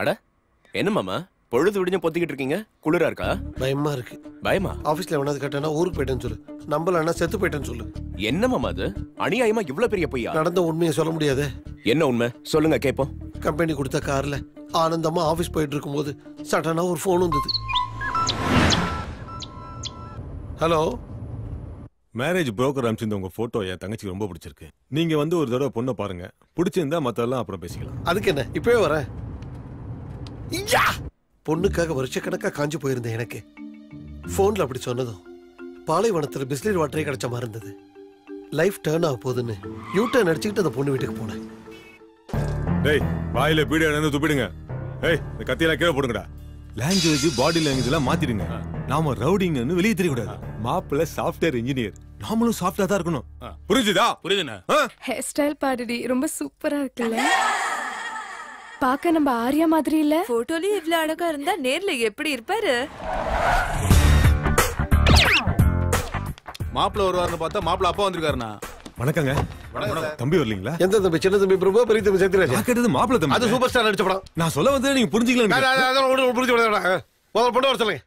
அட என்ன மாமா பொழுது விடிஞ்ச பொத்திக்கிட்டு இருக்கீங்க? குளிரா இருக்கா? பயமா இருக்கு. பயமா? ஆபீஸ்ல எவனாவது கேட்டானா ஊருக்கு போயிட்டேன்னு சொல்லு. நம்பலன்னா செத்து போயிட்டேன்னு சொல்லு. என்ன மாமா அது? அநியாயமா இவ்ளோ பெரிய பொய்யா? நடந்த உண்மையை சொல்ல முடியாது. என்ன உண்மை சொல்லுங்க கேப்போம். கம்பெனி கொடுத்த கார்ல ஆனந்தமா ஆபீஸ் போயிட்டு இருக்கும்போது சடனா ஒரு போன் வந்தது. ஹலோ, மேரேஜ் புரோக்கர் அனுப்பிச்சிருந்த உங்க போட்டோ என் தங்கச்சிக்கு ரொம்ப பிடிச்சிருக்கு. நீங்க வந்து ஒரு தடவை பொண்ணை பாருங்க. பிடிச்சிருந்தா மத்தெல்லாம் அப்புறம் பேசிக்கலாம். அதுக்கு என்ன, இப்பவே வரேன். பொண்ணுக்காக வருஷக்கணக்கா காஞ்சி போயிருந்தேன். எனக்கு போன்ல அப்படி சொன்னதும் பாலைவனத்துல பிஸ்லரி வாட்டரே கிடைச்ச மாதிரி இருந்தது. லைஃப் டர்ன் ஆக போகுதுன்னு யூ டர்ன் அடிச்சுக்கிட்டு அந்த பொண்ணு வீட்டுக்கு போனேன். டேய் வாயில பீடியா இருந்து துப்பிடுங்க. ஏய் இந்த கத்தியெல்லாம் கீழே போடுங்கடா. லாங்குவேஜ் பாடி லாங்குவேஜ் எல்லாம் மாத்திடுங்க. நாம ரவுடிங்னு வெளியே தெரியக்கூடாது. மாப்பிள்ள சாஃப்ட்வேர் இன்ஜினியர், நாமளும் சாஃப்டா தான் இருக்கணும். புரிஞ்சுதா? புரியுதுண்ணா. ஹேர் ஸ்டைல் பாருடி, ரொம்ப சூப்பரா இருக்குல்ல. பாக்க நம்ம ஆரியா மாதிரி இல்ல? போட்டோலயே இவ்ளோ அழகா இருந்தா நேர்ல எப்படி இருப்பாரு? மாப்பிள்ள வருவாருன்னு பார்த்தா மாப்பிள்ள அப்பா வந்திருக்காருண்ணா. வணக்கங்க. தம்பி வரலீங்களா? எந்த தம்பி? சின்ன தம்பி பிரபு, பெரிய தம்பி சத்யராஜ். நான் கேட்டது மாப்பிள்ள தம்பி. அது சூப்பர் ஸ்டார் நடிச்ச படம். நான் சொல்ல வந்தது நீங்க புரிஞ்சுக்கலாம். புரிஞ்சு முதல்ல பொண்ணு வர சொல்லுங்க.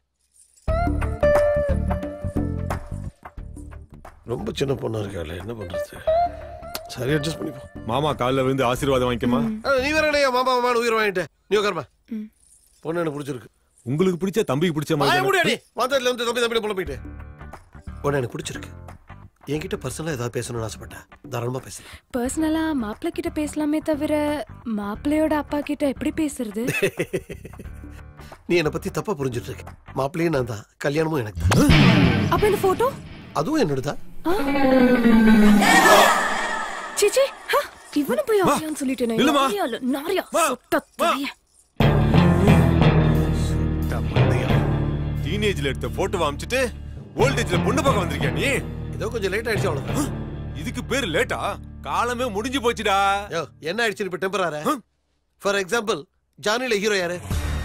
ரொம்ப சின்ன பொண்ணா இருக்காள், என்ன பண்றது? சரி, அட்ஜஸ்ட் பண்ணிப்போம். மாமா காலில் விழுந்து ஆசீர்வாதம் வாங்கிக்கமா. நீ வேற மாமா மாமா உயிர் வாங்கிட்ட. நீ உட்காருமா. பொண்ணு எனக்கு பிடிச்சிருக்கு. உங்களுக்கு பிடிச்ச தம்பிக்கு பிடிச்ச மாதிரி முடியாது. வந்ததுல இருந்து தம்பி தம்பி பொண்ணு போயிட்டு பொண்ணு எனக்கு பிடிச்சிருக்கு. என்கிட்ட பர்சனலா ஏதாவது பேசணும்னு ஆசைப்பட்டேன், தாராளமா பேசலாம். பர்சனலா மாப்பிள்ள கிட்ட பேசலாமே தவிர மாப்பிள்ளையோட அப்பா கிட்ட எப்படி பேசுறது? நீ என்ன பத்தி தப்பா புரிஞ்சிட்டு இருக்க. மாப்பிள்ளையும் நான் தான், கல்யாணமும் எனக்கு தான். அப்ப இந்த போட்டோ அதுவும் என்னோடதான். சீச்சி, இவனு போய் ஆரியான்னு சொல்லிட்டேனே. இல்லமா நாரியா சுத்த தாய. டீனேஜ்ல எடுத்த போட்டோ அனுப்பிச்சிட்டு ஓல்டேஜ்ல பொண்ணு பார்க்க வந்திருக்கியா நீ? ஏதோ கொஞ்சம் லேட் ஆயிடுச்சு அவ்வளவுதான். இதுக்கு பேரு லேட்டா? காலமே முடிஞ்சு போச்சுடா. என்ன ஆயிடுச்சு இப்ப? டெம்பரரி. ஃபார் எக்ஸாம்பிள், ஜானில ஹீரோ யாரு?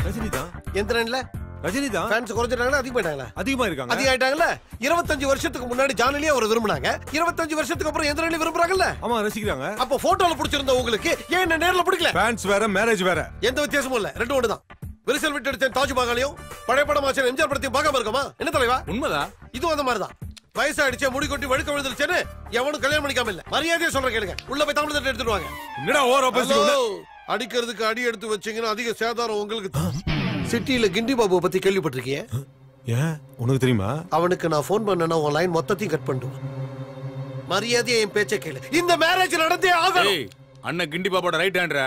ரஜினி தான். எந்திரன்ல ரஜினி தான். ஃபேன்ஸ் குறைஞ்சிட்டாங்களா அதிகமாயிட்டாங்களா? அதிகமா இருக்காங்க. அதிகம் ஆயிட்டாங்களா? 25 வருஷத்துக்கு முன்னாடி ஜானிலே அவர் விரும்புனாங்க. 25 வருஷத்துக்கு அப்புறம் எந்திரன்ல விரும்புறாங்கல்ல? ஆமா, ரசிக்கிறாங்க. அப்ப போட்டோல பிடிச்சிருந்த உங்களுக்கு ஏன் என்ன நேர்ல பிடிக்கல? ஃபேன்ஸ் வேற, மேரேஜ் வேற. எந்த வித்தியாசமும் இல்ல, ரெண்டும் ஒண்ணுதான். விரிசல் விட்டு எடுத்த தாஜ்மஹாலையும் பழைய படம் ஆச்சர் எம்ஜிஆர் படத்தையும் பார்க்காம இருக்கமா? என்ன தலைவா? உண்மைதான். இதுவும் அந்த மாதிரிதான். வயசாயிடுச்சு, முடி கொட்டி வழுக்க விழுந்துருச்சேன்னு எவனும் கல்யாணம் பண்ணிக்காம இல்ல. மரியாதையா சொல்ற கேளுங்க. உள்ள போய் தமிழ் தட்டு எடுத்துட்டு வாங்க. என்னடா ஓவரா பேசுறீங்க? அடிக்கிறதுக்கு அடி எடுத்து வச்சீங்கன்னா அதிக சேதாரம் உங்களுக்கு தான். சிட்டில கிண்டி பாபுவை பத்தி கேள்விப்பட்டிருக்கியே? ஏன் உனக்கு தெரியுமா? அவனுக்கு நான் போன் பண்ணனா உன் லைன் மொத்தத்தையும் கட் பண்ணிடுவான். மரியாதையா என் பேச்சை கேளு. இந்த மேரேஜ் நடந்தே ஆகணும். அண்ணன் கிண்டி பாப்போட ரைட் ஹேண்ட்ரா.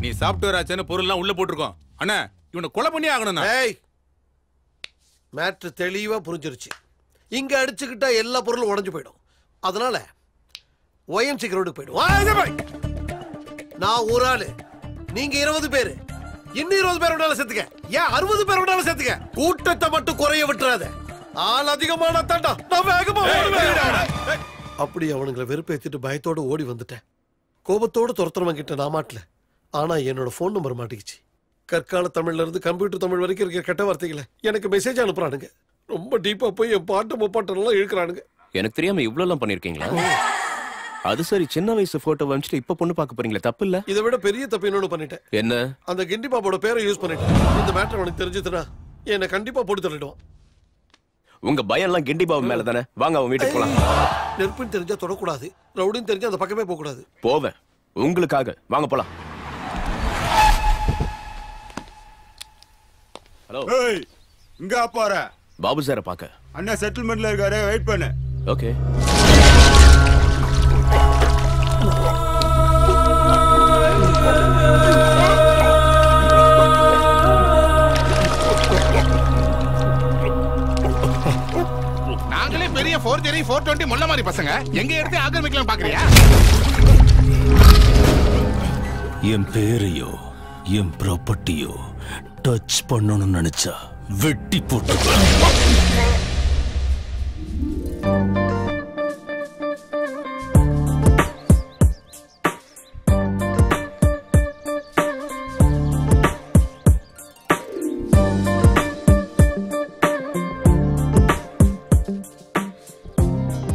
நீ சாஃப்ட்வேர் ஆச்சேன்னு பொருள்லாம் உள்ள போட்டுருக்கோம். அண்ணா இவனை கொலை பண்ணி ஆகணும். ஏய், மேட்ரு தெளிவா புரிஞ்சிருச்சு. இங்க அடிச்சுக்கிட்டா எல்லா பொருளும் உடைஞ்சு போயிடும். அதனால OMC கிரவுண்டுக்கு போயிடும். நான் ஒரு ஆளு, நீங்க 20 பேரு. இன்னும் 20 பேர் விடாலும் சேர்த்துக்க. ஏன் 60 பேர் விடாலும் சேர்த்துக்க. கூட்டத்தை மட்டும் குறைய விட்டுறாத. ஆள் அதிகமான தாண்டா நான் வேகமா ஓடுவேன். அப்படி அவனுங்களை வெறுப்பேத்திட்டு பயத்தோட ஓடி வந்துட்டேன். கோபத்தோட துரத்துறவன் கிட்ட நான் மாட்டல. ஆனா என்னோட போன் நம்பர் மாட்டிக்கிச்சு. கற்கால தமிழ்ல இருந்து கம்ப்யூட்டர் தமிழ் வரைக்கும் இருக்கிற கெட்ட வார்த்தைகளை எனக்கு மெசேஜ் அனுப்புறானுங்க. ரொம்ப டீப்பா போய் என் பாட்டு முப்பாட்டெல்லாம் இழுக்கிறானுங்க. எனக்கு தெரியாம இவ்ளோ எல்லாம் பண்ணிருக்கீங்களா? அது சரி, சின்ன வயசு போட்டோ அனுப்பிச்சிட்டு இப்ப பொண்ணு பார்க்க போறீங்களா? தப்பு இல்ல? இதை விட பெரிய தப்பு இன்னொன்னு பண்ணிட்டேன். என்ன? அந்த கிண்டி பாப்போட பேரை யூஸ் பண்ணிட்டேன். இந்த மேட்டர் அவனுக்கு தெரிஞ்சதுன்னா என்ன கண்டிப்பா போட்டு தள்ளிடுவான். உங்க பயம் எல்லாம் கிண்டி பாபு மேல தானே. வாங்க அவன் வீட்டுக்கு போலாம். நெருப்புன்னு தெரிஞ்சா தொடக்கூடாது, ரவுடின்னு தெரிஞ்சா அந்த பக்கமே போக கூடாது. போவேன் உங்களுக்காக. வாங்க போலாம். ஹலோ. ஏய், இங்க போற? பாபு சாரை பாக்க. அண்ணா செட்டில்மெண்ட்ல இருக்காரு, வெயிட் பண்ணு. ஓகே. நாங்களே பெரிய 430 420 முள்ள மாதிரி பசங்க எங்க எடுத்து ஆக்கிரமிக்கலாம் பாக்குறியா? என் பேரையோ என் ப்ராப்பர்ட்டியோ டச் பண்ணணும்னு நினைச்சா வெட்டி போட்டு.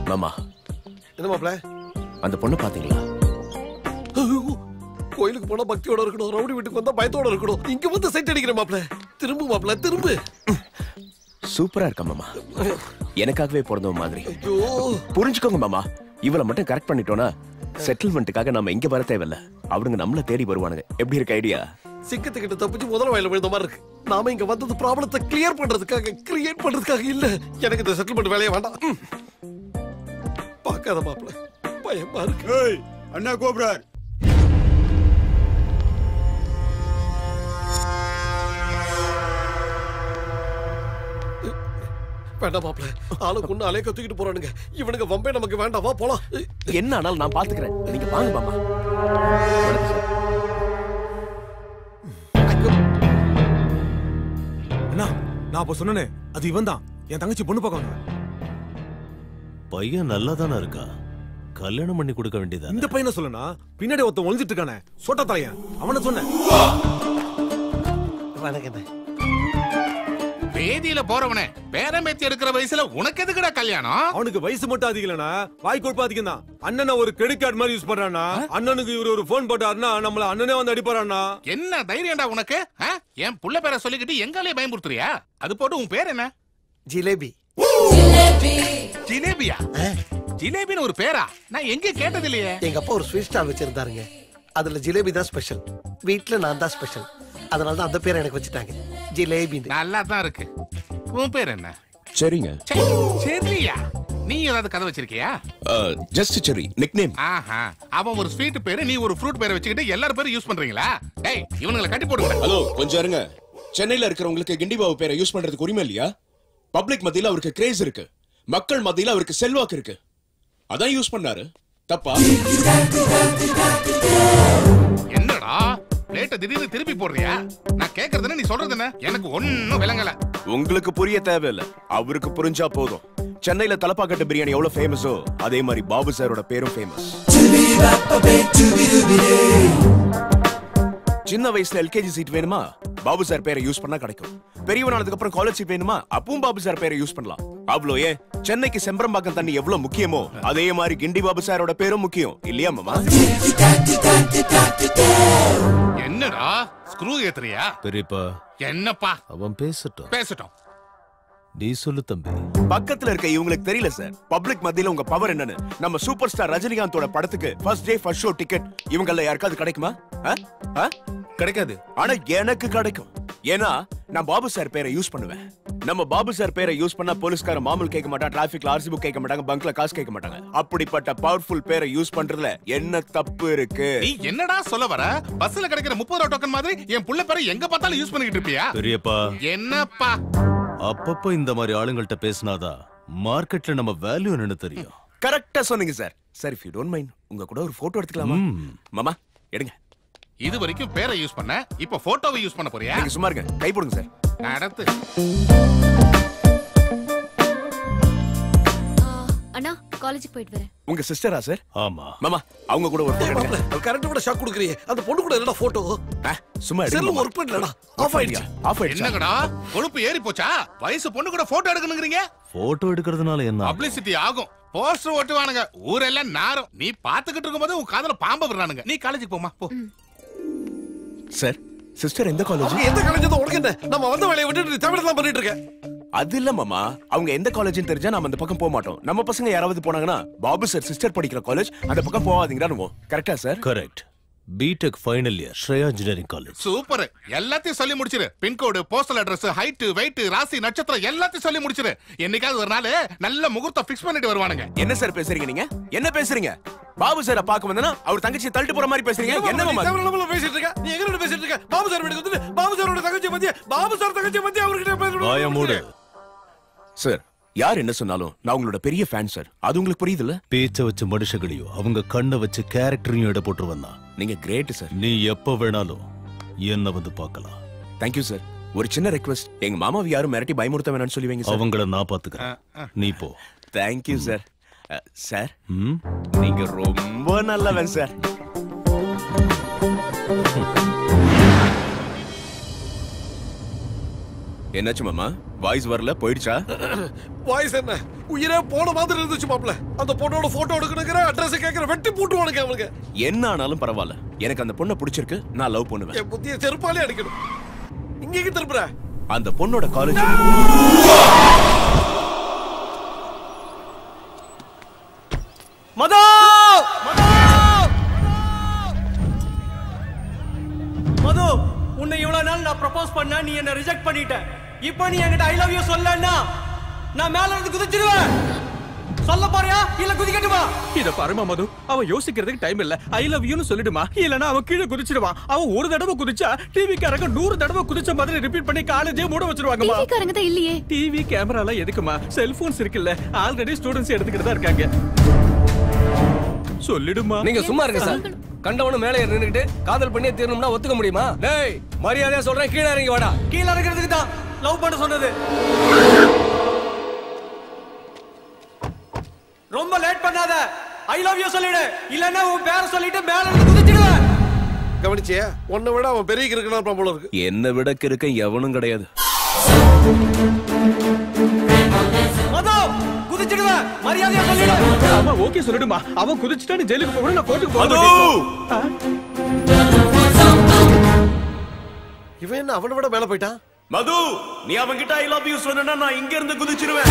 மாமா, என்ன மாப்ள? அந்த பொண்ணு பாத்தீங்களா? கோயிலுக்கு வீட்டுக்கு போனா பக்தியோட இருக்கணும், ரவுடி வீட்டுக்கு வந்தா பயத்தோட இருக்கணும். இங்க வந்து சைட் அடிக்கிற மாப்ள. திரும்பு மாப்ள, திரும்பு. சூப்பரா இருக்க மாமா, எனக்காகவே பிறந்த மாதிரி. ஐயோ, புரிஞ்சுக்கோங்க மாமா, இவளை மட்டும் கரெக்ட் பண்ணிட்டோம்னா செட்டில்மெண்ட்டுக்காக நம்ம இங்க வர தேவையில்ல, அவனுங்க நம்மள தேடி வருவானுங்க. எப்படி இருக்கு ஐடியா? சிக்கத்துக்கிட்ட தப்பிச்சு முதல்ல வயல விழுந்த மாதிரி இருக்கு. நாம இங்க வந்தது ப்ராப்ளத்தை கிளியர் பண்றதுக்காக, கிரியேட் பண்றதுக்காக இல்ல. எனக்கு இந்த செட்டில்மெண்ட் வேலையே வேண்டாம். பார்க்காத மாப்ள, பயமா இருக்கு. ஏய் அண்ணா கூப்பிடுறார். வேண்டாம் மாப்ள, ஆளுக்கு ஒண்ணு அலைய தூக்கிட்டு போறானுங்க. இவனுங்க வம்பே நமக்கு வேண்டாம், வா போலாம். என்ன ஆனாலும் நான் பாத்துக்கிறேன், நீங்க வாங்க மாமா. அண்ணா, நான் அப்ப சொன்னனே, அது இவன் தான். என் தங்கச்சி பொண்ணு பார்க்க. பையன் நல்லா தானே இருக்கா, கல்யாணம் பண்ணி கொடுக்க வேண்டியதா? இந்த பையனை சொல்லனா, பின்னாடி ஒருத்தன் ஒளிஞ்சிட்டு இருக்கானே, சோட்டா தலையன், அவனை சொன்னேன். வணக்கம். வேதியில போறவனே பேரம்பேத்தி எடுக்கிற வயசுல உனக்கு எதுக்குடா கல்யாணம்? அவனுக்கு வயசு மட்டும் அதிகலனா, வாய் கொழுப்பு அதிகம் தான். அண்ணனை ஒரு கிரெடிட் கார்டு மாதிரி யூஸ் பண்றானா. அண்ணனுக்கு இவரு ஒரு போன் போட்டாருன்னா நம்மள அண்ணனே வந்து அடிப்பாரானா. என்ன தைரியம்டா உனக்கு? என் புள்ள பேரை சொல்லிக்கிட்டு எங்காலே பயமுறுத்துறியா? அது போட்டு உன் பேர் என்ன? ஜிலேபி. ஜிலேபியா? ஜிலேபின்னு ஒரு பேரா? நான் எங்க கேட்டது இல்லையே. எங்க அப்பா ஒரு ஸ்வீட் ஸ்டால் வச்சிருந்தாருங்க, அதுல ஜிலேபி தான் ஸ்பெஷல். வீட்டுல நான் தான் ஸ்பெஷல், அதனால தான் அந்த பேரை எனக்கு வச்சுட்டாங்க, ஜிலேபி. நல்லா தான் இருக்கு. உன் பேர் என்ன? சரிங்க. சரியா? நீ ஏதாவது கதை வச்சிருக்கியா? ஜஸ்ட் செரி நிக்நேம். ஆஹா, அவன் ஒரு ஸ்வீட் பேரு, நீ ஒரு ஃப்ரூட் பேரை வச்சுக்கிட்டு எல்லாரும் பேரும் யூஸ் பண்றீங்களா? டேய், இவனுங்களை கட்டி போடுங்க. ஹலோ, கொஞ்சம் இருங்க. சென்னையில இருக்கிறவங்களுக்கு கிண்டி பாபு பேரை யூஸ் பண்றதுக்கு உரிமை இல்லையா? பப்ளிக் மத்தியில அவருக்கு கிரேஸ் இருக்கு, மக்கள் மத்தியில அவருக்கு செல்வாக்கு இருக்கு, அதான் யூஸ் பண்ணாரு. தப்பா? என்னடா பிளேட்ட திடீர்னு திருப்பி போடுறியா? நான் கேக்குறது நீ சொல்றது என்ன? எனக்கு ஒண்ணும் விளங்கல. உங்களுக்கு புரிய தேவையில்ல, அவருக்கு புரிஞ்சா போதும். சென்னையில தலப்பாக்கட்டு பிரியாணி எவ்வளவு ஃபேமஸோ அதே மாதிரி பாபு சாரோட பேரும் ஃபேமஸ். சின்ன வயசுல எல்கேஜி சீட் வேணுமா, பாபு சார் பேரை யூஸ் பண்ணா கிடைக்கும். பெரியவனானதுக்கு அப்புறம் காலேஜ் சீட் வேணுமா, அப்பவும் பாபு சார் பேரை யூஸ் பண்ணலாம். அவ்வளோ ஏன், சென்னைக்கு செம்பரம்பாக்கம் தண்ணி எவ்வளவு முக்கியமோ அதே மாதிரி கிண்டி பாபு சாரோட பேரும் முக்கியம் இல்லையா மாமா? என்னடா ஸ்க்ரூ ஏத்துறியா? பெரியப்பா, என்னப்பா? அவன் பேசட்டும். பேசட்டும். நீ சொல்லு தம்பி. பக்கத்துல இருக்க இவங்களுக்கு தெரியல சார், பப்ளிக் மத்தியில உங்க பவர் என்னன்னு. நம்ம சூப்பர் ஸ்டார் ரஜினிகாந்தோட படத்துக்கு first day first show ticket இவங்கள யாருக்காவது கிடைக்குமா? கிடைக்காது. ஆனா எனக்கு கிடைக்கும், ஏன்னா நான் பாபு சார் பேரை யூஸ் பண்ணுவேன். நம்ம பாபு சார் பேரை யூஸ் பண்ணா போலீஸ்கார மாமூல் கேட்க மாட்டாங்க, டிராபிக்ல ஆர்சி புக் கேட்க மாட்டாங்க, பங்க்ல காசு கேட்க மாட்டாங்க. அப்படிப்பட்ட பவர்ஃபுல் பேரை யூஸ் பண்றதுல என்ன தப்பு இருக்கு? நீ என்னடா சொல்ல வர? பஸ்ல கிடைக்கிற 30 ரூபாய் டோக்கன் மாதிரி என் புள்ள பேரை எங்க பார்த்தாலும் யூஸ் பண்ணிட்டு இருப்பியா? பெரியப்பா, என்னப்பா? அப்பப்போ இந்த மாதிரி ஆளுங்கள்ட்ட பேசினாதான் மார்க்கெட்ல நம்ம வேல்யூ என்னன்னு தெரியும். கரெக்டா சொன்னீங்க sir. Sir, if you don't mind உங்க கூட ஒரு போட்டோ எடுத்துக்கலாமா? மாமா எடுங்க. இது வரைக்கும் பேரை யூஸ் பண்ண, இப்ப போட்டோவை யூஸ் பண்ண போறியா? நீங்க சும்மா இருங்க, கை போடுங்க சார். நடத்து. அண்ணா, காலேஜுக்கு போயிட்டு வரேன். உங்க சிஸ்டரா சார்? ஆமா மாமா, அவங்க கூட ஒரு போட்டோ எடுங்க. கரெக்ட் கூட ஷாக் கொடுக்கறியே, அந்த பொண்ணு கூட என்னடா போட்டோ? சும்மா செல்ல எடுங்க. ஒர்க் பண்ணலடா, ஆஃப் ஆயிடுச்சு. ஆஃப் ஆயிடுச்சு. என்னங்கடா கொழுப்பு ஏறி போச்சா? வயசு பொண்ணு கூட போட்டோ எடுக்கணும்ங்கறீங்க? போட்டோ எடுக்கிறதுனால என்ன? பப்ளிசிட்டி ஆகும், போஸ்டர் ஓட்டுவானுங்க, ஊரெல்லாம் நாரும். நீ பாத்துக்கிட்டு இருக்கும்போது உன் காதுல பாம்பு விடுறானுங்க. நீ காலேஜுக்கு போமா போ. சார், சிஸ்டர் எந்த காலேஜ்? எந்த காலேஜ் தான் உனக்கு என்ன? நம்ம வந்த வேலையை விட்டுட்டு தமிழ்லாம் பண்ணிட்டு இருக்க. அது இல்ல மாமா, அவங்க எந்த காலேஜ்னு தெரிஞ்சா நம்ம அந்த பக்கம் போக மாட்டோம். நம்ம பசங்க யாராவது போனாங்கன்னா பாபு சார் சிஸ்டர் படிக்கிற காலேஜ், அந்த பக்கம் போவாதீங்கன்னு. கரெக்டா sir? Correct. BTech final year, Shreya engineering college. Super. எல்லாத்தையும் சொல்லி முடிச்சிரு. Pincode, postal address, height, weight, ராசி, நட்சத்திரம் எல்லாத்தையும் சொல்லி முடிச்சிரு. என்னைக்காவது ஒரு நாள் நல்ல முகூர்த்தம் ஃபிக்ஸ் பண்ணிட்டு வருவானுங்க. என்ன சார் பேசுறீங்க நீங்க? என்ன பேசுறீங்க? பாபு சாரை பார்க்க வந்தனா அவர் தங்கச்சி தள்ளிட்டு போற மாதிரி பேசுறீங்க. என்ன மாமா தமிழ்ல பேசிட்டு இருக்க? நீ எங்க பேசிட்டு இருக்க? பாபு சார் வீட்டுக்கு வந்து பாபு சாரோட தங்கச்சி பத்தி, பாபு சார் தங்கச்சி பத்தி அவர்கிட்ட வாய மூடு. சார், யார் என்ன சொன்னாலும் நான் உங்களோட பெரிய ஃபேன் சார். அது உங்களுக்கு புரியுதுல்ல? பேச்ச வச்சு மனுஷங்களையும் அவங்க கண்ணை வச்சு கேரக்டரையும் எடை போட்டு வந்தா. நீங்க கிரேட் சார். நீ எப்ப வேணாலும் என்ன வந்து பார்க்கலாம். Thank you sir. ஒரு சின்ன ரெக்வெஸ்ட், எங்க மாமாவை யாரும் மிரட்டி பயமுறுத்த வேணாம்னு சொல்லுவீங்க சார். அவங்கள நான் பாத்துக்கிறேன், நீ போ. Thank you sir. சார், நீங்க ரொம்ப நல்லவன் சார். என்னாச்சு மாமா? வாய்ஸ் வரல, போயிடுச்சா? வாய்ஸ் என்ன உயிரே போன மாதிரி இருந்துச்சு மாப்ள. அந்த பொண்ணோட போட்டோ எடுக்கணுங்கிற அட்ரஸ் கேக்குற வெட்டி போட்டுவானுங்க அவனுங்க. என்ன ஆனாலும் பரவாயில்ல, எனக்கு அந்த பொண்ணை பிடிச்சிருக்கு, நான் லவ் பண்ணுவேன். என் புத்திய செருப்பாலே அடிக்கணும். இங்க திரும்புற அந்த பொண்ணோட காலேஜ் மதோ மது, உன்னை இவ்வளவு நாள் நான் ப்ரப்போஸ் பண்ண, நீ என்ன ரிஜெக்ட் பண்ணிட்ட. இப்போ நீ என்கிட்ட ஐ லவ் யூ சொல்லன்னா நான் மேல இருந்து குதிச்சிடுவேன். சொல்ல போறியா இல்ல குதிக்கட்டுமா? இத பாருமா மது, அவன் யோசிக்கிறதுக்கு டைம் இல்ல. ஐ லவ் யூன்னு சொல்லிடுமா, இல்லனா அவன் கீழே குதிச்சிடுவான். அவன் ஒரு தடவை குதிச்சா டிவி காரங்க 100 தடவை குதிச்ச மாதிரி ரிப்பீட் பண்ணி காலேஜே மூட வச்சிருவாங்கமா. டிவி காரங்க தான் இல்லையே. டிவி கேமரா எல்லாம் எதுக்குமா? செல்போன்ஸ் இருக்குல்ல, ஆல்ரெடி ஸ்டூடண்ட்ஸ் எடுத்துக்கிட்டு தான் இருக்காங்க. சொல்லிடுமா. நீங்க சும்மா இருங்க சார். கண்டவனு மேலே நின்னுக்கிட்டு காதல் பண்ணியே தீரணும்னா ஒத்துக்க முடியுமா? டேய், மரியாதையா சொல்றேன், கீழே இறங்கி வாடா. கீழே இறங்குறதுக்கு தான் லவ் பண்ண சொன்னது. ரொம்ப லேட் பண்ணாத, ஐ லவ் யூ சொல்லிடு, இல்லன்னா உன் பேரை சொல்லிட்டு மேல இருந்து குதிச்சிடுவேன். கவனிச்சியா? உன்னை விட அவன் பெரிய கிறுக்கனா போல இருக்கு. என்ன விட கிறுக்க எவனும் கிடையாது. மதோ, குதிச்சிடுவேன், மரியாதையா சொல்லிடு. ஆமா, ஓகே சொல்லிடுமா. அவன் குதிச்சிட்டான்னு ஜெயிலுக்கு போகணும், நான் கோர்ட்டுக்கு போகணும். இவன் என்ன அவனை விட மேல போயிட்டான்? மது, நீ அவன்கிட்ட ஐ லவ் யூ சொன்னா நான் இங்க இருந்து குதிச்சிடுவேன்.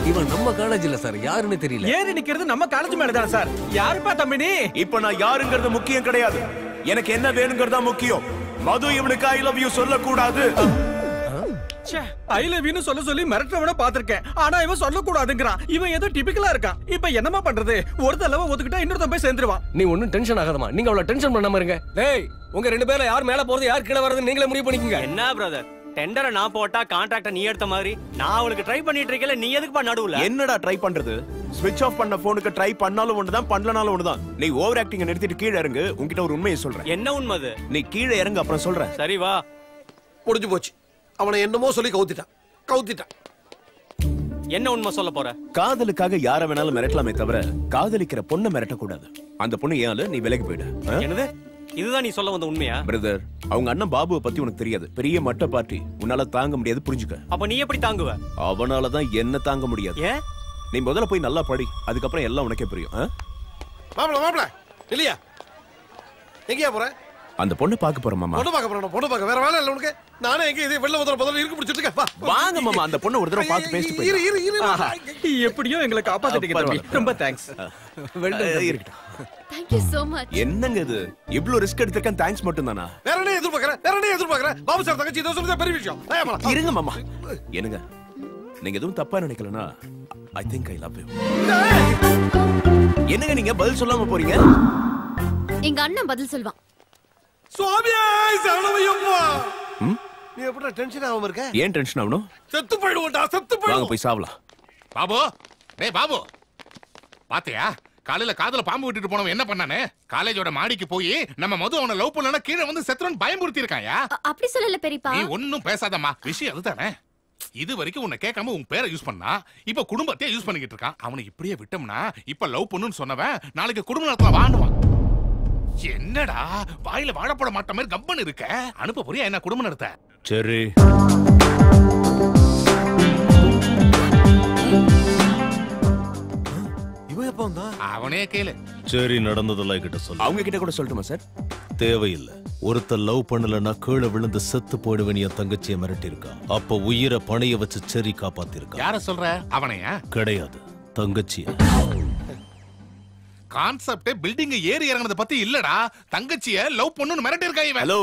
இவன் நம்ம காலேஜ்ல சார், யாருன்னு தெரியல. ஏறி நிக்கிறது நம்ம காலேஜ் மேல தான் சார். யாருப்பா தம்பி நீ? இப்ப நான் யாருங்கிறது முக்கியம் கிடையாது, எனக்கு என்ன வேணுங்கிறதா முக்கியம். மது இவனுக்கு ஐ லவ் யூ சொல்ல கூடாது. ஐ லவ் யூன்னு சொல்ல சொல்லி மிரட்டவன பாத்திருக்கேன், ஆனா இவன் சொல்ல கூடாதுங்கறான். இவன் ஏதோ டிபிக்கலா இருக்கான். இப்ப என்னமா பண்றது? ஒரு தடவை ஒதுக்கிட்டா இன்னொருத்தன் போய் சேர்ந்துருவான். நீ ஒன்னும் டென்ஷன் ஆகாதமா. நீங்க அவ்வளவு டென்ஷன் பண்ணாம இருங்க. டேய், உங்க ரெண்டு பேர்ல யார் மேல போறது யார் கீழ வரது நீங்களே முடிவு பண்ணிக்கங்க. என்ன பிரதர், டெண்டரை நான் போட்டா கான்ட்ராக்ட நீ எடுத்த மாதிரி நான் அவளுக்கு ட்ரை பண்ணிட்டு இருக்கல, நீ எதுக்குப்பா நடுவுல? என்னடா ட்ரை பண்றது? ஸ்விட்ச் ஆஃப் பண்ண போனுக்கு ட்ரை பண்ணாலும் ஒண்ணுதான், பண்ணலனாலும் ஒண்ணுதான். நீ ஓவர் ஆக்டிங் நிறுத்திட்டு கீழே இறங்கு. உன்கிட்ட ஒரு உண்மையை சொல்றேன். என்ன உண்மை அது? நீ கீழே இறங்கு, அப்புறம் சொல்றேன். சரி வா. முடிஞ்சு போச்சு. அவனை என்னமோ சொல்லி கவுத்திட்டான். என்ன உண்மை சொல்ல போற? காதலுக்காக யார வேணாலும் மிரட்டலாமே தவிர காதலிக்கிற பொண்ணை மிரட்டக்கூடாது. அந்த பொண்ணு ஏன் நீ விலகி போயிடு. என்னது? இதுதான் நீ சொல்ல வந்த உண்மையா? பிரதர், அவங்க அண்ணன் பாபுவை பத்தி உனக்கு தெரியாது. பெரிய மட்ட பார்ட்டி, உன்னால தாங்க முடியாது, புரிஞ்சுக்க. அப்ப நீ எப்படி தாங்குவ? அவனாலதான் என்ன தாங்க முடியாது. ஏன்? நீ முதல்ல போய் நல்லா படி, அதுக்கப்புறம் எல்லாம் உனக்கே புரியும். மாப்ள இல்லையா? எங்கயா போற? அந்த பொண்ணு பாக்க போறோம் மாமா. பொண்ணு பாக்க போறோம். பொண்ணு பாக்க வேற வேலை இல்ல உனக்கு? நானே எங்க இதே வெள்ள முதல்ல இருக்கு பிடிச்சிட்டு இருக்கேன். வாங்க மாமா, அந்த பொண்ணு ஒரு தடவை பார்த்து பேசிட்டு போய். எப்படியோ எங்களை காப்பாத்திட்டீங்க தம்பி. ரொம்ப தேங்க்ஸ். இருக்கட்டும். Thank you so much. என்னங்க இது? இவ்ளோ ரிஸ்க் எடுத்துக்கேன், தேங்க்ஸ் மட்டும் தானா? வேற என்ன எதிர்பார்க்கற? பாபு சார் தங்கச்சி இத சொல்றது பெரிய விஷயம். இருங்க மாமா. என்னங்க, நீங்க எதுவும் தப்பா நினைக்கலனா I think I love you. என்னங்க நீங்க பதில் சொல்லாம போறீங்க? எங்க அண்ணன் பதில் சொல்வான். சுவாமியே சரணமையப்பா. நீ எப்படா டென்ஷன் ஆகாம இருக்க? ஏன் டென்ஷன் ஆகணும்? செத்து போய்டுவோம்டா, செத்து போய்டுவோம். வாங்க போய் சாவலாம். பாபு, டேய் பாபு, பாத்தியா காலையில காதல பாம்பு விட்டுட்டு போனவன் என்ன பண்ணானே? காலேஜோட மாடிக்கு போய் நம்ம மது அவனை லவ் பண்ணலனா கீழே வந்து செத்துறன்னு பயமுறுத்தி இருக்காயா? அப்படி சொல்லல பெரியப்பா. நீ ஒன்னும் பேசாதம்மா, விஷயம் அதுதானே. இது வரைக்கும் உன்னை கேட்காம உன் பேரை யூஸ் பண்ணா, இப்ப குடும்பத்தையே யூஸ் பண்ணிக்கிட்டு இருக்கான். அவனை இப்படியே விட்டோம்னா இப்ப லவ் பண்ணுன்னு சொன்னவன் நாளைக்கு குடும்ப நடத்தல வாழ்வான். என்னடா வாயில வாழப்பட மாட்ட மாதிரி கம்பன் இருக்க? அனுப்ப போறியா என்ன குடும்பம் நடத்த? சரி. அவனே கேளு. சரி, நடந்ததெல்லாம் கிட்ட சொல்லு. அவங்க கிட்ட கூட சொல்லட்டுமா சார்? தேவையில்லை. ஒருத்தர் லவ் பண்ணலன்னா கீழே விழுந்து செத்து போயிடுவேன் என் தங்கச்சியை மிரட்டி இருக்கா. அப்ப உயிரை பணைய வச்சு சரி காப்பாத்திருக்கா. யார சொல்ற? அவனையா? கிடையாது, தங்கச்சிய. கான்செப்ட் பில்டிங் ஏறி இறங்குனத பத்தி இல்லடா, தங்கச்சிய லவ் பண்ணனும் மிரட்டி இருக்கா இவன். ஹலோ,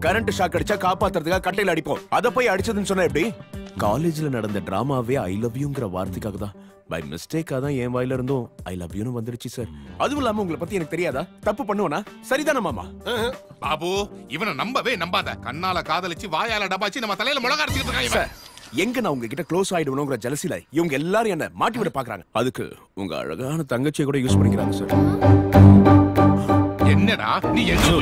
கரண்ட் ஷாக் அடிச்சா காப்பாத்துறதுக்காக கட்டையில அடிப்போம். அத போய் அடிச்சதுன்னு சொன்னா எப்படி? காலேஜ்ல நடந்த டிராமாவே ஐ லவ் யூங்கிற வார்த்தைக்காக தான். பை மிஸ்டேக்கா தான் என் வாயில இருந்தும் ஐ லவ் யூன்னு வந்துருச்சு சார். அதுவும் இல்லாம உங்களை பத்தி எனக்கு தெரியாதா? தப்பு பண்ணுவனா? சரிதானே மாமா? பாபு, இவனை நம்பவே நம்பாத. கண்ணால காதலிச்சு வாயால டபாச்சி நம்ம தலையில முளக அடிச்சிட்டு இருக்கான் இவன். எங்க நான் உங்ககிட்ட க்ளோஸ் ஆயிடுவனுங்கிற ஜெலசில இவங்க எல்லாரும் என்ன மாட்டி விட பாக்குறாங்க. அதுக்கு உங்க அழகான தங்கச்சியை கூட யூஸ் பண்ணிக்கிறாங்க சார். என்னடா நீ என்ன?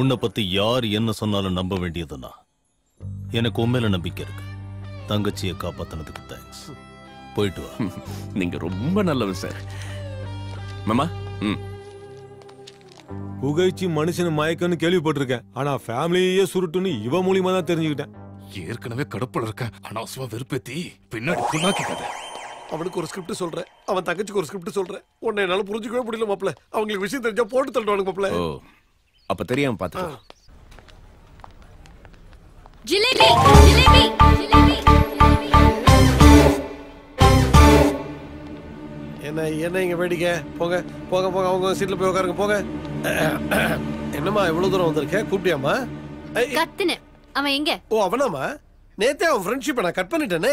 உன்னை பத்தி யார் என்ன சொன்னாலும் நம்ப வேண்டியதுன்னா எனக்கு உண்மையில நம்பிக்கை இருக்கு. தங்கச்சியை காப்பாத்தினதுக்கு தேங்க்ஸ். போயிட்டு வா. நீங்க ரொம்ப நல்லவன் சார். மாமா, புகைச்சி மனுஷன் மயக்கன்னு கேள்விப்பட்டிருக்கேன். ஆனா ஃபேமிலியே சுருட்டுன்னு இவ மூலியமா தான் தெரிஞ்சுக்கிட்டேன். ஏற்கனவே கடுப்புல இருக்க அனாவசியமா வெறுப்பேத்தி பின்னாடி புண்ணாக்கிக்காத. அவனுக்கு ஒரு ஸ்கிரிப்ட் சொல்றேன், அவன் தங்கச்சிக்கு ஒரு ஸ்கிரிப்ட் சொல்றேன். உன்னை என்னால புரிஞ்சுக்கவே முடியல மாப்ள. அவங்களுக்கு விஷயம் தெரிஞ்சா போட்டு தள்ளுவானுங்க மாப்ள. ஓ அப்ப தெரியாம பாத்துக்கோ. ஜிலேபி ஜிலேபி ஜிலேபி. என்ன என்ன இங்க வேடிக்கை? போங்க போங்க போங்க, அவங்க சீட்ல போய் உட்காருங்க போங்க. என்னம்மா இவ்வளவு தூரம் வந்திருக்க? கூப்பிட்டியாமா? கத்துன அவன் எங்க? ஓ அவனாமா? நேத்தே அவன் ஃப்ரெண்ட்ஷிப்பை நான் கட் பண்ணிட்டேனே.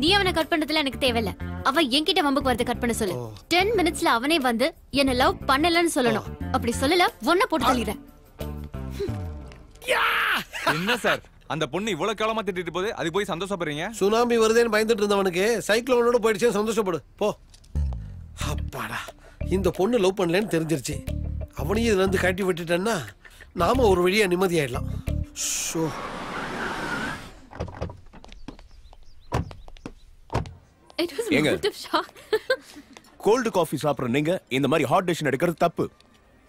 நீ அவனை கட் பண்றதுல எனக்கு தேவையில்ல. அவன் என்கிட்ட வம்புக்கு வரத கட் பண்ண சொல்லு. 10 மினிட்ஸ்ல அவனே வந்து என்ன லவ் பண்ணலன்னு சொல்லணும். அப்படி சொல்லல ஒன்ன போட்டு தள்ளிடுறேன். என்ன சார் அந்த பொண்ணு இவ்வளவு காலமா திட்டிட்டு போகுது, அது போய் சந்தோஷப்படுறீங்க? சுனாமி வருதேன்னு பயந்துட்டு இருந்தவனுக்கு சைக்ளோனோட போயிடுச்சு, சந்தோஷப்படு போ. அப்பாடா, இந்த பொண்ணு லவ் பண்ணலன்னு தெரிஞ்சிருச்சு. அவனையும் இதுல இருந்து கட்டி விட்டுட்டேன்னா நாம ஒரு வழியா நிம்மதியாயிடலாம். ஏங்க கோல்டு காஃபி சாப்பிடுற நீங்க இந்த மாதிரி ஹாட் டிஷன் எடுக்கிறது தப்பு.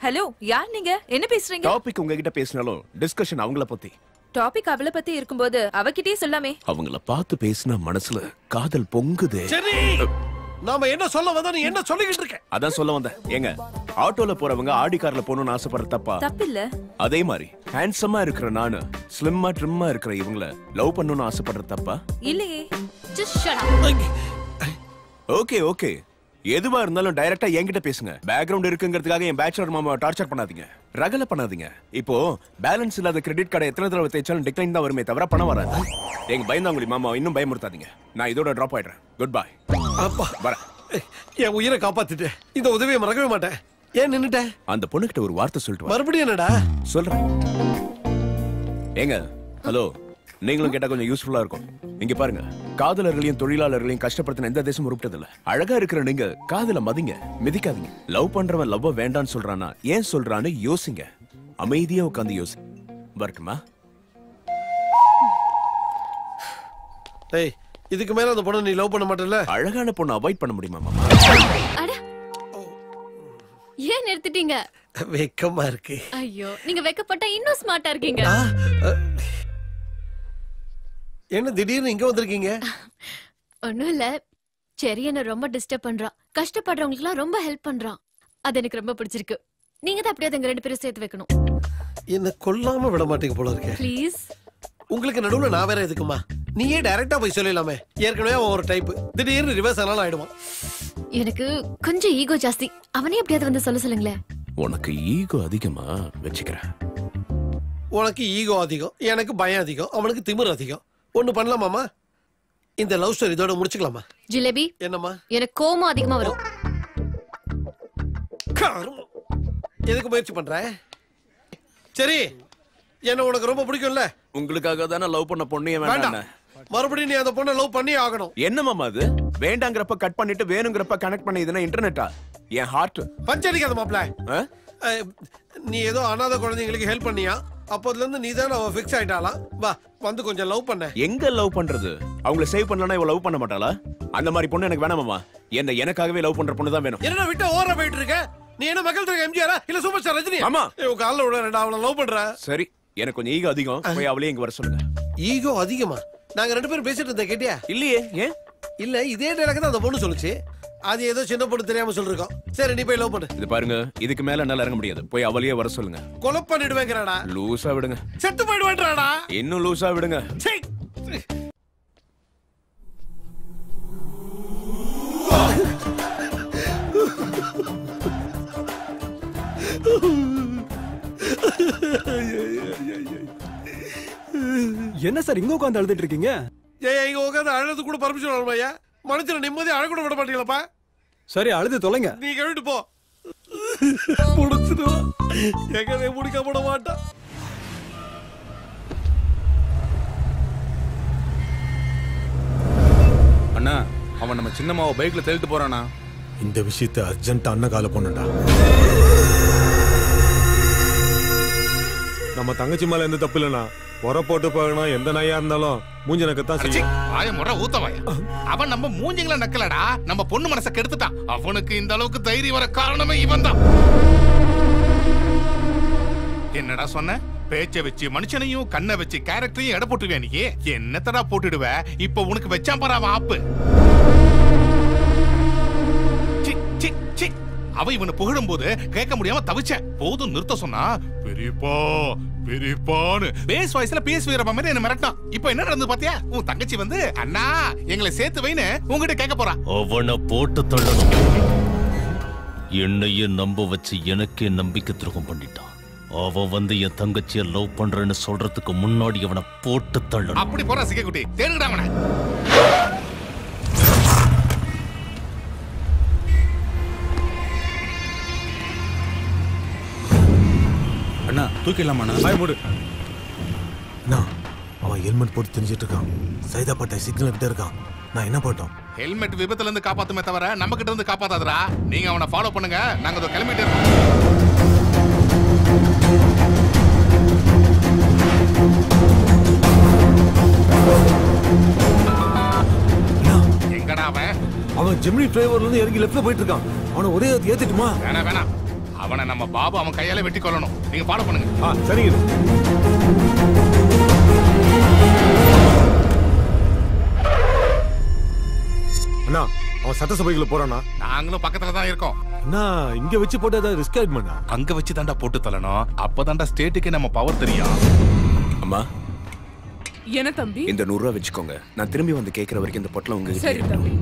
ஹலோ, யார் நீங்க? என்ன பேசுறீங்க? டாபிக் உங்ககிட்ட பேசினாலும் டிஸ்கஷன் அவங்கள பத்தி. டாபிக் அவளை பத்தி இருக்கும்போது அவகிட்டயே சொல்லாமே. அவங்கள பார்த்து பேசினா மனசுல காதல் பொங்குதே. சரி, நாம என்ன சொல்ல வந்தா நீ என்ன சொல்லிக்கிட்டு இருக்க? அதான் சொல்ல வந்தேன். ஏங்க ஆட்டோல போறவங்க ஆடி கார்ல போகணும்னு ஆசைப்படுற தப்பா? தப்பில்ல. அதே மாதிரி ஹேண்ட்ஸமா இருக்கிற நானு ஸ்லிம்மா ட்ரிம்மா இருக்கிற இவங்கள லவ் பண்ணணும்னு ஆசைப்படுற தப்பா? இல்லையே. Just shut up. Okay okay, எதுவா இருந்தாலும் டைரக்டா என்கிட்ட பேசுங்க. பேக்ரவுண்ட் இருக்குங்கிறதுக்காக என் பேச்சுலர் மாமா டார்ச்சர் பண்ணாதீங்க, ரகல பண்ணாதீங்க. இப்போ பேலன்ஸ் இல்லாத கிரெடிட் கார்டை எத்தனை தடவை தேய்ச்சாலும் டிக்ளைன் தான் வருமே தவிர பணம் வராது. எங்க பயந்தாங்குழி மாமா இன்னும் பயமுறுத்தாதீங்க. நான் இதோட டிராப் ஆயிடுறேன். Good bye. அப்பா வரேன். என் உயிரை காப்பாத்திட்டேன். இந்த உதவியை மறக்கவே மாட்டேன். ஏன் நின்னுட்ட? அந்த பொண்ணுகிட்ட ஒரு வார்த்தை சொல்லிட்டு மறுபடியும் என்னடா சொல்றேன்? ஏங்க ஹலோ, நீங்களும் கேட்டா கொஞ்சம் யூஸ்ஃபுல்லா இருக்கும். இங்க பாருங்க, காதலர்களையும் தொழிலாளர்களையும் கஷ்டப்படுத்தின எந்த தேசமும் உருப்பிட்டதில்ல. அழகா இருக்கிற நீங்க காதல மதிங்க, மிதிக்காதீங்க. லவ் பண்றவன் லவ் வேண்டான்னு சொல்றானா ஏன் சொல்றான்னு யோசிங்க. அமைதியா உட்காந்து யோசி. வரட்டுமா? டேய், இதுக்கு மேல அந்த பொண்ணை நீ லவ் பண்ண மாட்டல? அழகான பொண்ணை அவாய்ட் பண்ண முடியுமா மாமா? அட ஏன் நிறுத்திட்டீங்க? வெக்கமா இருக்கு. ஐயோ, நீங்க வெக்கப்பட்டா இன்னும் ஸ்மார்ட்டா இருக்கீங்க. என்ன திடீர்னு இங்க வந்திருக்கீங்க? ஒண்ணும் இல்ல, செரி என்ன ரொம்ப டிஸ்டர்ப் பண்றான். கஷ்டப்படுறவங்களுக்குலாம் ரொம்ப ஹெல்ப் பண்றான். அது எனக்கு ரொம்ப பிடிச்சிருக்கு. நீங்க தான் அப்படியே எங்க ரெண்டு பேரும் சேர்த்து வைக்கணும். என்ன கொல்லாம விட மாட்டீங்க போல இருக்கு. ப்ளீஸ். உங்களுக்கு நடுவுல நான் வேற எதுக்குமா? நீயே டைரக்டா போய் சொல்லலாமே. ஏற்கனவே அவன் ஒரு டைப், திடீர்னு ரிவர்ஸ் ஆனாலும் ஆயிடுவான். எனக்கு கொஞ்சம் ஈகோ ஜாஸ்தி. அவனே எப்படியாவது வந்து சொல்ல சொல்லுங்களேன். உனக்கு ஈகோ அதிகமா வச்சுக்கிறேன். உனக்கு ஈகோ அதிகம், எனக்கு பயம் அதிகம், அவனுக்கு திமிர் அதிகம். ஒண்ணு பண்ணலாமாமா? இந்த லவ் ஸ்டோரி இதோட முடிச்சுக்கலாமா? ஜிலேபி, என்னம்மா? எனக்கு கோபம் அதிகமா வரும். எதுக்கு முயற்சி பண்ற? சரி, என்ன உனக்கு ரொம்ப பிடிக்கும்ல? உங்களுக்காக தானே லவ் பண்ண பொண்ணையே வேண்டாம். மறுபடியும் நீ அந்த பொண்ணை லவ் பண்ணி ஆகணும். என்ன மாமா அது? வேண்டாங்கிறப்ப கட் பண்ணிட்டு வேணுங்கிறப்ப கனெக்ட் பண்ணி இதுனா இன்டர்நெட்டா? என் ஹார்ட் பஞ்சடிக்காத மாப்ள. நீ ஏதோ அனாதை குழந்தைங்களுக்கு ஹெல்ப் பண்ணியா? அப்போதுல இருந்து நீ தான் அவ ஃபிக்ஸ் ஆயிட்டாளா? வா வந்து கொஞ்சம் லவ் பண்ண. எங்க லவ் பண்றது? அவங்கள சேவ் பண்ணலனா இவ லவ் பண்ண மாட்டாளா? அந்த மாதிரி பொண்ணு எனக்கு வேணாம் மாமா. என்ன எனக்காகவே லவ் பண்ற பொண்ணு தான் வேணும். என்ன விட்டு ஓர போயிட்டு இருக்க? நீ என்ன மக்கள் திலகம் எம்ஜிஆரா இல்ல சூப்பர் ஸ்டார் ரஜினி? மாமா இவ கால்ல விட அவளை லவ் பண்ற. சரி, எனக்கு கொஞ்சம் ஈகோ அதிகம். போய் அவளே இங்க வர சொல்லுங்க. ஈகோ அதிகமா? நாங்க ரெண்டு பேரும் பேசிட்டு இருந்த கேட்டியா? இல்லையே. ஏன் இல்ல, இதே டயலாக் தான் அந்த பொண்ணு சொல்லுச்சு. அது ஏதோ சின்ன பொண்ணு தெரியாம சொல்லிருக்கோம். சரி, நீ போய் லவ் பண்ணு. இது பாருங்க, இதுக்கு மேல என்னால இறங்க முடியாது. போய் அவளையே வர சொல்லுங்க. கொலை பண்ணிடுவேங்கறாடா. லூசா விடுங்க. செத்து போய்டுவேன்றாடா. இன்னும் லூசா விடுங்க. என்ன சார் இங்க உட்கார்ந்து அழுதுட்டு இருக்கீங்க? ஏய், இங்க உட்கார்ந்து அழுது கூட பர்மிஷன் வாங்கலையா? மனுஷன நிம்மதி அழ கூட விட மாட்டீங்களப்பா? சரி, அழுது தொலைங்க. நீ கழுவிட்டு போ. முடிச்சிடுவா. எங்கவே முடிக்க போட மாட்டா. அண்ணா, அவன் நம்ம சின்னம்மாவை பைக்ல தள்ளிட்டு போறானா? இந்த விஷயத்தை அர்ஜென்ட் அண்ணன் கால போனடா. நம்ம தங்கச்சி மேல எந்த தப்பு இல்லனா, உர போட்டு போகணும். எந்த நாயா இருந்தாலும் மூஞ்சி நக்கத்தான் செய்யும். வாய முறை ஊத்தவாயா. அவன் நம்ம மூஞ்சிங்கள நக்கலடா, நம்ம பொண்ணு மனசை கெடுத்துட்டான். அவனுக்கு இந்த அளவுக்கு தைரியம் வர காரணமே இவன் தான். என்னடா சொன்ன? பேச்ச வச்சு மனுஷனையும் கண்ணை வச்சு கேரக்டரையும் எடை போட்டுருவேன் நீ. என்னத்தடா போட்டுடுவ? இப்ப உனக்கு வச்சான் பாரு அவன் ஆப்பு. அவ இவனை புகழும் போது கேட்க முடியாம தவிச்சேன். போதும் நிறுத்த சொன்னா பெரியப்பா பெரியப்பான்னு பேஸ் வாய்ஸ்ல பேசுகிற மாதிரி என்ன மிரட்டான். இப்ப என்ன நடந்து பாத்தியா? உன் தங்கச்சி வந்து அண்ணா எங்களை சேர்த்து வைன்னு உங்ககிட்ட கேட்க போறா. அவனை போட்டு தள்ளணும். என்னையே நம்ப வச்சு எனக்கே நம்பிக்கை துரோகம் பண்ணிட்டான். அவன் வந்து என் தங்கச்சியை லவ் பண்றேன்னு சொல்றதுக்கு முன்னாடி அவனை போட்டு தள்ளணும். அப்படி போறா சிங்கக்குட்டி, தேடுடா அவனை. அண்ணா தூக்கிடலாமாண்ணா? பாய் மூடு. அண்ணா அவன் ஹெல்மெட் போட்டு தெரிஞ்சிட்டு இருக்கான். சைதாப்பேட்டை சிக்னல் கிட்ட இருக்கான். நான் என்ன பண்ணோம்? ஹெல்மெட் விபத்துல இருந்து காப்பாத்துமே தவிர நம்ம கிட்ட இருந்து காப்பாத்தாதடா. நீங்க அவனை ஃபாலோ பண்ணுங்க, நாங்க அதோ கிளம்பிட்டு இருக்கோம். எங்கடா அவன்? அவன் ஜெமினி ஃப்ளைஓவர்ல இருந்து இறங்கி லெஃப்ட்ல போயிட்டு இருக்கான். அவனை ஒரே ஏத்திட்டுமா? வேணாம். அவனை நம்ம பாபு அவன் கையால வெட்டி கொள்ளணும். நீங்க ஃபாலோ பண்ணுங்க. சரிங்க. அண்ணா அவன் சட்டசபைக்குள்ள போறானா? நாங்களும் பக்கத்துல தான் இருக்கோம். அண்ணா இங்க வச்சு போட்டு ஏதாவது ரிஸ்க் ஆயிடுமாண்ணா? அங்க வச்சு தாண்டா போட்டு தள்ளணும். அப்பதான்டா ஸ்டேட்டுக்கு நம்ம பவர் தெரியும். அம்மா என்ன தம்பி? இந்த 100 ரூபா வச்சுக்கோங்க. நான் திரும்பி வந்து கேக்குற வரைக்கும் இந்த பொட்டலம் உங்க சரி தம்பி.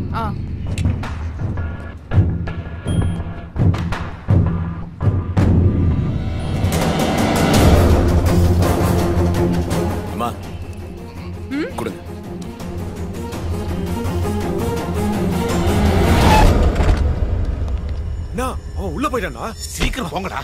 அம்மா கொடுங்க. அவன் உள்ள போயிட்டானா? சீக்கிரம் போங்கடா.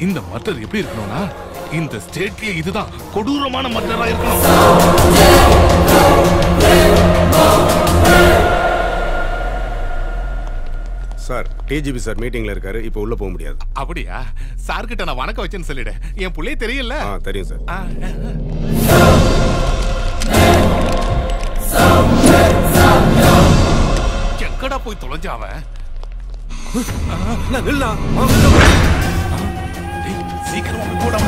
இந்த மர்டர் எப்படி இருக்கணும்னா இந்த ஸ்டேட்லயே இதுதான் கொடூரமான மர்டரா இருக்கணும். சார் டிஜிபி சார் மீட்டிங்ல இருக்காரு. இப்போ உள்ள போக முடியாது. அப்படியா? சார் கிட்ட நான் வணக்கம் வச்சேன்னு சொல்லிடு. என் புள்ளைய தெரியல. தெரியும் சார். எங்கடா போய் தொலைஞ்சாவன்? சீக்கிரம் போடாம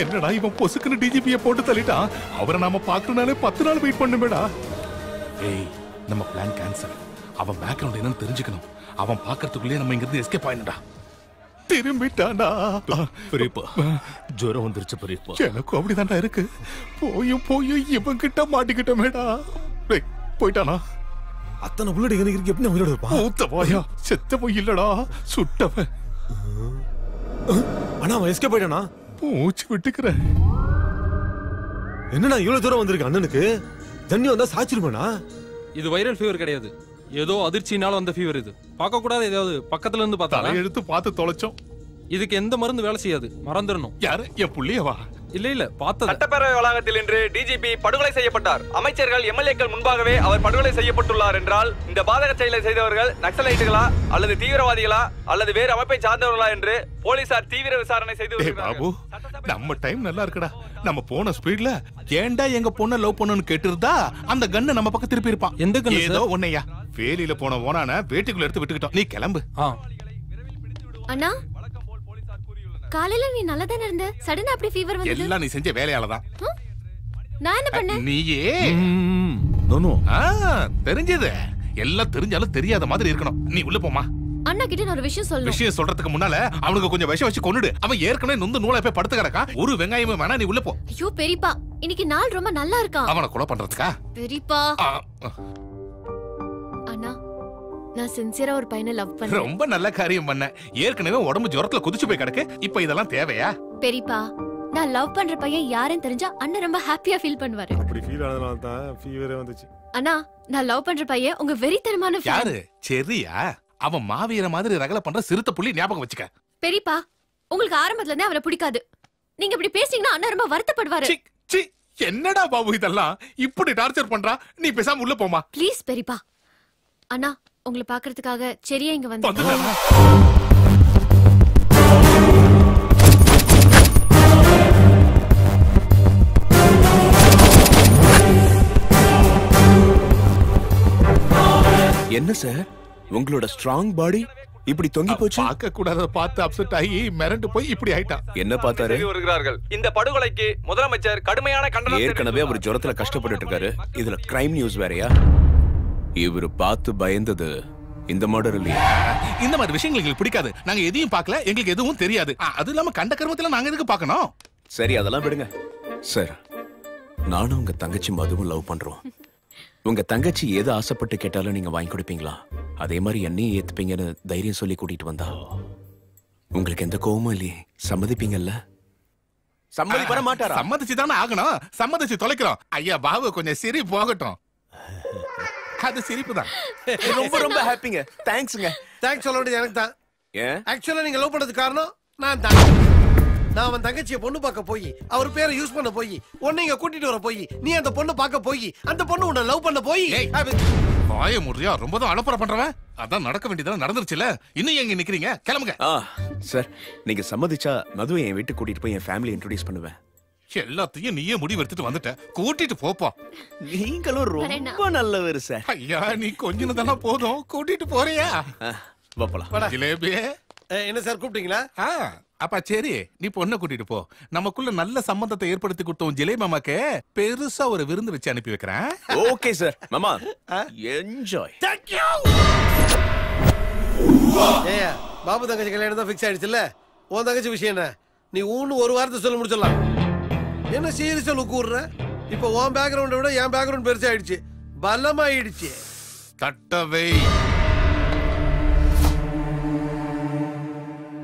என்னடா இவன் பொசுக்குன்னு டிஜிபியை போட்டு தள்ளிட்டான். அவரை நாம பாக்குறனாலே 10 நாள் வெயிட் பண்ணுமேடா. ஏய் நம்ம பிளான் கேன்சல். அவன் பேக்ரவுண்ட் என்னன்னு தெரிஞ்சுக்கணும். அவன் பாக்குறதுக்குள்ளே நம்ம இங்க இருந்து எஸ்கேப் ஆயிடா. திரும்பிட்டானா? பெரியப்பா ஜுரம் வந்துருச்சு பெரியப்பா. எனக்கு அப்படிதான்டா இருக்கு. போயும் இவன் கிட்ட மாட்டிக்கிட்டமேடா. போயிட்டானா? அத்தனை புல்லட் எங்க இருக்கு? எப்படி உயிரோட இருப்பான்? ஊத்தவாயா செத்த போய் இல்லடா சுட்டவன். ஆனா அவன் எஸ்கேப் ஆயிட்டானா? மூச்சு விட்டுக்கிற. என்னடா இவ்வளவு தூரம் வந்திருக்கு அண்ணனுக்கு? தண்ணி வந்தா சாச்சிருப்பானா? இது வைரல் ஃபீவர் கிடையாது. ஏதோ அதிர்ச்சினால வந்த ஃபீவர் இது. பார்க்க கூடாது. ஏதாவது பக்கத்துல இருந்து பார்த்தா எடுத்து பார்த்து தொலைச்சோம். இதுக்கு எந்த மருந்து வேலை செய்யாது. மறந்துடணும். யாரு? என் புள்ளியவா? இல்ல பார்த்தது. சட்டப்பேரவை வளாகத்தில் இன்று டிஜிபி படுகொலை செய்யப்பட்டார். அமைச்சர்கள் எம்எல்ஏக்கள் முன்பாகவே அவர் படுகொலை செய்யப்பட்டுள்ளார் என்றால் இந்த பாதக செயலை செய்தவர்கள் நக்சலைட்டுகளா அல்லது தீவிரவாதிகளா அல்லது வேறு அமைப்பை சார்ந்தவர்களா என்று போலீசார் தீவிர விசாரணை செய்து வருகிறார்கள். நம்ம டைம் நல்லா இருக்குடா. நம்ம போன ஸ்பீட்ல ஏண்டா எங்க பொண்ண லவ் பண்ணனும் கேட்டிருந்தா அந்த கண்ணை நம்ம பக்கம் திருப்பி இருப்பான். எந்த கண்ணு? ஏதோ ஒண்ணையா வேலியில போன ஓனான வேட்டிக்குள்ள எடுத்து விட்டுக்கிட்டோம். நீ கிளம்பு. அண்ணா காலையில நீ நல்லா தானே இருந்த. சடனா அப்படி ஃபீவர் வந்தது. எல்லாம் நீ செஞ்ச வேலையால தான். நான் என்ன பண்ணேன்? நீயே நோனோ தெரிஞ்சது. எல்லாம் தெரிஞ்சாலும் தெரியாத மாதிரி இருக்கணும். நீ உள்ள போமா. அண்ணா கிட்ட நான் ஒரு விஷயம் சொல்லணும். விஷயம் சொல்றதுக்கு முன்னால அவனுக்கு கொஞ்சம் விஷம் வச்சு கொன்னுடு. அவன் ஏற்கனவே நொந்து நூலை போய் படுத்து கிடக்கா. ஒரு வெங்காயமே வேணா, நீ உள்ள போ. ஐயோ பெரியப்பா, இன்னைக்கு நாள் ரொம்ப நல்லா இருக்கான். அவனை கொலை பண்றதுக்கா? பெரியப்பா. அண்ணா, நான் சின்சியரா ஒரு பையனை லவ் பண்றேன். ரொம்ப நல்ல காரியம் பண்ண. ஏற்கனவே உடம்பு ஜுரத்துல குதிச்சு போய் கிடக்கு. இப்ப இதெல்லாம் தேவையா? பெரியப்பா, நான் லவ் பண்ற பையன் யாருன்னு தெரிஞ்சா அண்ணா ரொம்ப ஹாப்பியா ஃபீல் பண்ணுவாரு. அப்படி ஃபீல் ஆனதால தான் ஃபீவரே வந்துச்சு. அண்ணா, நான் லவ் பண்ற பையன் உங்க வெறித்தனமான fan. யாரு? செரியா? அவன் மாவீர மாதிரி ரகல பண்ற சிறுத்தை புள்ளி, ஞாபகம் வச்சுக்க. பெரியப்பா, உங்களுக்கு ஆரம்பத்துல இருந்தே அவரை பிடிக்காது. நீங்க இப்படி பேசிங்கன்னா அண்ணா ரொம்ப வருத்தப்படுவாரு. சி, என்னடா பாபு இதெல்லாம்? இப்படி டார்ச்சர் பண்றா. நீ பேசாம உள்ள போமா. ப்ளீஸ் பெரியப்பா. அண்ணா, உங்களை பாக்குறதுக்காக செரியா இங்க வந்து. என்ன சார், உங்களோட ஸ்ட்ராங் பாடி இப்படி தொங்கி போச்சு? பார்க்க கூடாத பார்த்து அப்செட் ஆகி மிரண்டு போய் இப்படி ஆயிட்டான். என்ன பார்த்தாரு? வருகிறார்கள். இந்த படுகொலைக்கு முதலமைச்சர் கடுமையான கண்டனம். ஏற்கனவே அவர் ஜுரத்துல கஷ்டப்பட்டு இருக்காரு. இதுல கிரைம் நியூஸ் வேறயா? இவரு பார்த்து பயந்தது இந்த மர்டர் இல்லையா? இந்த மாதிரி விஷயங்கள் எங்களுக்கு பிடிக்காது. நாங்க எதையும் பார்க்கல, எங்களுக்கு எதுவும் தெரியாது. அது இல்லாம கண்ட கர்மத்துல நாங்க எதுக்கு பார்க்கணும்? சரி, அதெல்லாம் விடுங்க சார். நானும் உங்க தங்கச்சி மதுவும் லவ் பண்றோம். உங்க தங்கச்சி எது ஆசைப்பட்டு கேட்டாலும் நீங்க வாங்கி கொடுப்பீங்களா? அதே மாதிரி என்னையும் ஏத்துப்பீங்கன்னு தைரியம் சொல்லி கூட்டிட்டு வந்தா உங்களுக்கு எந்த கோவமும் இல்லையே, சம்மதிப்பீங்கல்ல? சம்மதி பண்ண மாட்டாரா? சம்மதிச்சுதானே ஆகணும். சம்மதிச்சு தொலைக்கிறோம். ஐயா பாபு கொஞ்சம் சிரி போகட்டும். அது சிரிப்பு தான். ரொம்ப ரொம்ப ஹாப்பிங்க. தேங்க்ஸ்ங்க. தேங்க்ஸ் சொல்ல வேண்டியது எனக்கு தான். ஆக்சுவலா நீங்க லவ் பண்ணதுக்கு காரணம் நான் தான். நான் அவன் தங்கச்சியை பொண்ணு பார்க்க போய், அவர் பேரை யூஸ் பண்ண போய், உன்னை இங்க கூட்டிட்டு வர போய், நீ அந்த பொண்ணை பார்க்க போய், அந்த பொண்ணு உன்னை லவ் பண்ண போய். வாய முறியா ரொம்ப தான் அலப்பற பண்றவன். அதான் நடக்க வேண்டியதெல்லாம் நடந்துருச்சுல. இன்னும் எங்க நிக்கிறீங்க? கிளம்புங்க. சார், நீங்க சம்மதிச்சா மதுவை என் வீட்டுக்கு கூட்டிட்டு போய் என் ஃபேமிலி இன்ட்ரோடியூஸ் பண்ணுவேன். எல்லாத்தையும் நீயே முடிவு எடுத்துட்டு வந்துட்ட. கூட்டிட்டு போப்பா. நீங்களும் ரொம்ப நல்லவர் சார். ஐயா, நீ கொஞ்சம் தானே போதும். கூட்டிட்டு போறியா? வாப்பலாம். ஜிலேபி. என்ன சார் கூப்பிட்டீங்களா? அப்பா சரி, நீ பொண்ணை கூட்டிட்டு போ. நமக்குள்ள நல்ல சம்பந்தத்தை ஏற்படுத்தி கொடுத்தோம் ஜிலேபி மாமாக்கு பெருசா ஒரு விருந்து வச்சு அனுப்பி வைக்கிறேன். Okay sir. மாமா என்ஜாய். Thank you. ஏயா, பாபு தங்கச்சி கல்யாணம் தான் ஃபிக்ஸ் ஆயிடுச்சுல்ல? உன் தங்கச்சி விஷயம் என்ன? நீ ஊன்னு ஒரு வாரத்தை சொல்ல முடிச்சிடலாம். என்ன சீரியஸா லுக் கூடுற? இப்போ உன் பேக்ரவுண்டை விட என் பேக்ரவுண்ட் பெருசா ஆயிடுச்சு, பலமாயிடுச்சு. தட்டவை.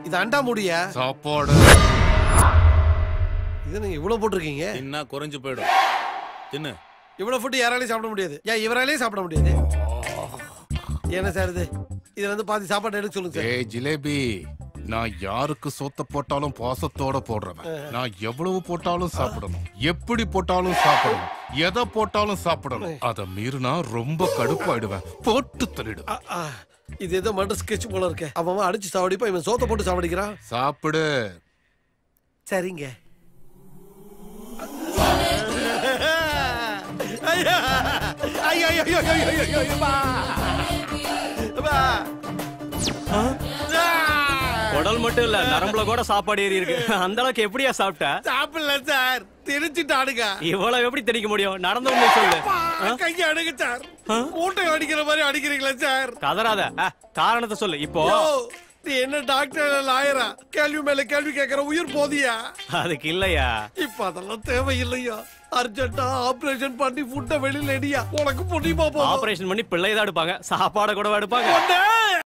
இது அண்டா முடியா? சாப்பாடு. இது நீங்க இவ்வளவு போட்டிருக்கீங்க. என்ன குறைஞ்சு போயிடும். தின்னு. இவ்வளவு ஃபுட் யாராலையும் சாப்பிட முடியாது. ஏன் இவராலையும் சாப்பிட முடியாது? என்ன சார் இது? இதுல இருந்து பாதி சாப்பாடு எடுக்க சொல்லுங்க சார். ஏய் ஜிலேபி, நான் யாருக்கு சொத்த போட்டாலும் பாசத்தோட போடுறவன். நான் எவ்வளவு போட்டாலும் சாப்பிடணும், எப்படி போட்டாலும் சாப்பிடணும், எதை போட்டாலும் சாப்பிடணும். அதை மீறினா ரொம்ப கடுப்பாயிடுவேன். போட்டு தள்ளிடு. இது ஏதோ மர்டர் ஸ்கெட்ச் போல இருக்கு. அவன் அடிச்சு சாவடிப்பா, இவன் சோத்த போட்டு சாவடிக்கிறான். சாப்பிடு. சரிங்க. குடல் மட்டும் இல்ல, நரம்புல கூட சாப்பாடு ஏறி இருக்கு. அந்த அளவுக்கு எப்படியா சாப்பிட்ட? சாப்பிடல சார், தெரிஞ்சுட்டானுங்க. இவ்வளவு எப்படி தெரிவிக்க முடியும்? நடந்த உண்மை சொல்லு. கைய அடிங்க சார். மூட்டை அடிக்கிற மாதிரி அடிக்கிறீங்களா சார்? கதறாத, காரணத்தை சொல்லு. இப்போ நீ என்ன டாக்டர் லாயரா? கேள்வி மேல கேள்வி கேட்கற உயிர் போதியா? அதுக்கு இல்லையா. இப்ப அதெல்லாம் தேவையில்லையா? அர்ஜென்ட்டா ஆபரேஷன் பண்ணி ஃபுட்ட வெளியில எடியா. உனக்கு புடிமா? ஆபரேஷன் பண்ணி பிள்ளைதான் எடுப்பாங்க, சாப்பாட கூட எடுப்பாங்க.